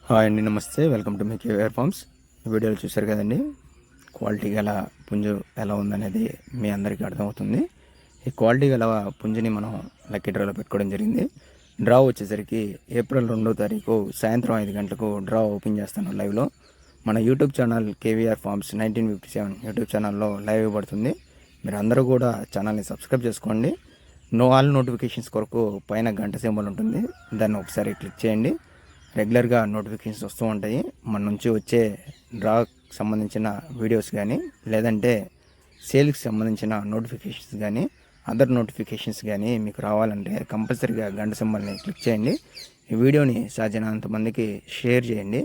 Hi అండి, నమస్తే. Welcome to మీ కేవీఆర్ ఫార్మ్స్. ఈ వీడియోలో చూశారు కదండి, క్వాలిటీ గల పుంజు ఎలా ఉందనేది మీ అందరికీ అర్థమవుతుంది. ఈ క్వాలిటీ గల పుంజుని మనం లక్కీ డ్రాలో పెట్టుకోవడం జరిగింది. డ్రా వచ్చేసరికి ఏప్రిల్ 2వ తారీఖు సాయంత్రం 5 గంటలకు డ్రా ఓపెన్ చేస్తాను లైవ్లో. మన YouTube channel KVR Farms 1957 YouTube ఛానల్లో లైవ్ ఇవ్వబడుతుంది. మీరు అందరూ కూడా ఛానల్ని సబ్స్క్రైబ్ చేసుకోండి. ఆల్ నోటిఫికేషన్స్ కొరకు పైన గంట సింబల్ ఉంటుంది, దాన్ని ఒకసారి క్లిక్ చేయండి. రెగ్యులర్గా నోటిఫికేషన్స్ వస్తూ ఉంటాయి. మన నుంచి వచ్చే డ్రాకి సంబంధించిన వీడియోస్ కానీ, లేదంటే సేల్కి సంబంధించిన నోటిఫికేషన్స్ కానీ, అదర్ నోటిఫికేషన్స్ కానీ మీకు రావాలంటే కంపల్సరీగా గంట సింబల్ని క్లిక్ చేయండి. ఈ వీడియోని సాధ్యమైనంత మందికి షేర్ చేయండి,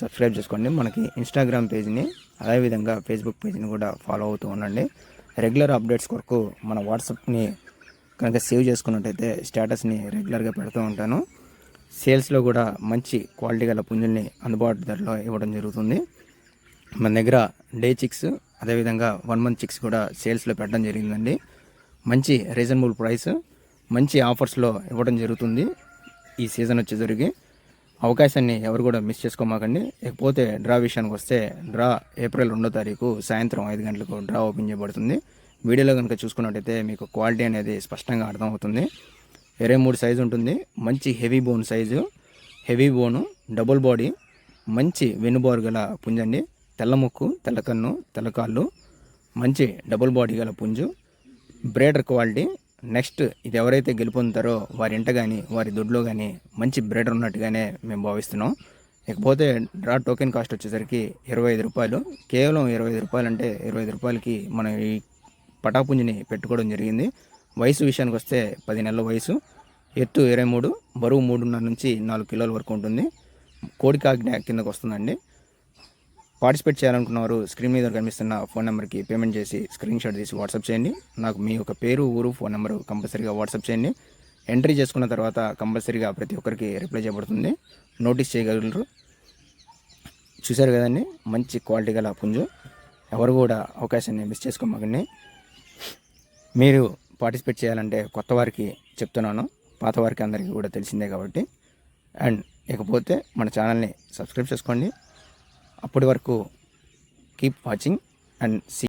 సబ్స్క్రైబ్ చేసుకోండి. మనకి ఇన్స్టాగ్రామ్ పేజ్ని, అదేవిధంగా ఫేస్బుక్ పేజ్ని కూడా ఫాలో అవుతూ ఉండండి. రెగ్యులర్ అప్డేట్స్ కొరకు మన వాట్సాప్ని కనుక సేవ్ చేసుకున్నట్టయితే స్టేటస్ని రెగ్యులర్గా పెడుతూ ఉంటాను. సేల్స్లో కూడా మంచి క్వాలిటీ గల పుంజుల్ని అందుబాటు ధరలో ఇవ్వడం జరుగుతుంది. మన దగ్గర డే చిక్స్, అదేవిధంగా 1 month చిక్స్ కూడా సేల్స్లో పెట్టడం జరిగిందండి. మంచి రీజనబుల్ ప్రైస్, మంచి ఆఫర్స్లో ఇవ్వడం జరుగుతుంది. ఈ సీజన్ వచ్చేసరికి అవకాశాన్ని ఎవరు కూడా మిస్ చేసుకోమాకండి. ఇకపోతే డ్రా విషయానికి వస్తే, డ్రా ఏప్రిల్ 2వ తారీఖు సాయంత్రం 5 గంటలకు డ్రా ఓపెన్ చేయబడుతుంది. వీడియోలో కనుక చూసుకున్నట్టయితే మీకు క్వాలిటీ అనేది స్పష్టంగా అర్థమవుతుంది. 23 సైజు ఉంటుంది. మంచి హెవీ బోన్ సైజు, హెవీ బోను, డబుల్ బాడీ, మంచి వెన్నుబారు గల పుంజండి. తెల్ల ముక్కు, తెల్ల కన్ను, తెల్లకాళ్ళు, మంచి డబుల్ బాడీ గల పుంజు, బ్రేడర్ క్వాలిటీ. నెక్స్ట్ ఇది ఎవరైతే గెలుపొందుతారో వారి ఇంట కానీ వారి దొడ్లో కానీ మంచి బ్రేడర్ ఉన్నట్టుగానే మేము భావిస్తున్నాం. ఇకపోతే డ్రా టోకెన్ కాస్ట్ వచ్చేసరికి 25 రూపాయలు. కేవలం 25 రూపాయలు అంటే 25 రూపాయలకి మనం ఈ పటాపుంజిని పెట్టుకోవడం జరిగింది. వయసు విషయానికి వస్తే 10 నెలల వయసు, ఎత్తు 23, బరువు 3.5 నుంచి 4 కిలోల వరకు ఉంటుంది. కోడి కాకిన కిందకు వస్తుందండి. పార్టిసిపేట్ చేయాలనుకున్నవారు స్క్రీన్ మీద కనిపిస్తున్న ఫోన్ నెంబర్కి పేమెంట్ చేసి స్క్రీన్ షాట్ తీసి వాట్సాప్ చేయండి. నాకు మీ యొక్క పేరు, ఊరు, ఫోన్ నెంబరు కంపల్సరీగా వాట్సాప్ చేయండి. ఎంట్రీ చేసుకున్న తర్వాత కంపల్సరీగా ప్రతి ఒక్కరికి రిప్లై చేయబడుతుంది. నోటీస్ చేయగలరు. చూశారు కదండి, మంచి క్వాలిటీ గల పుంజు. ఎవరు కూడా అవకాశాన్ని మిస్ చేసుకోమాకండి. మీరు పార్టిసిపేట్ చేయాలంటే కొత్త వారికి చెప్తున్నాను, పాత వారికి అందరికీ కూడా తెలిసిందే కాబట్టి. అండ్ ఇకపోతే మన ఛానల్ని సబ్స్క్రైబ్ చేసుకోండి. అప్పటి వరకు కీప్ వాచింగ్ అండ్ సీ.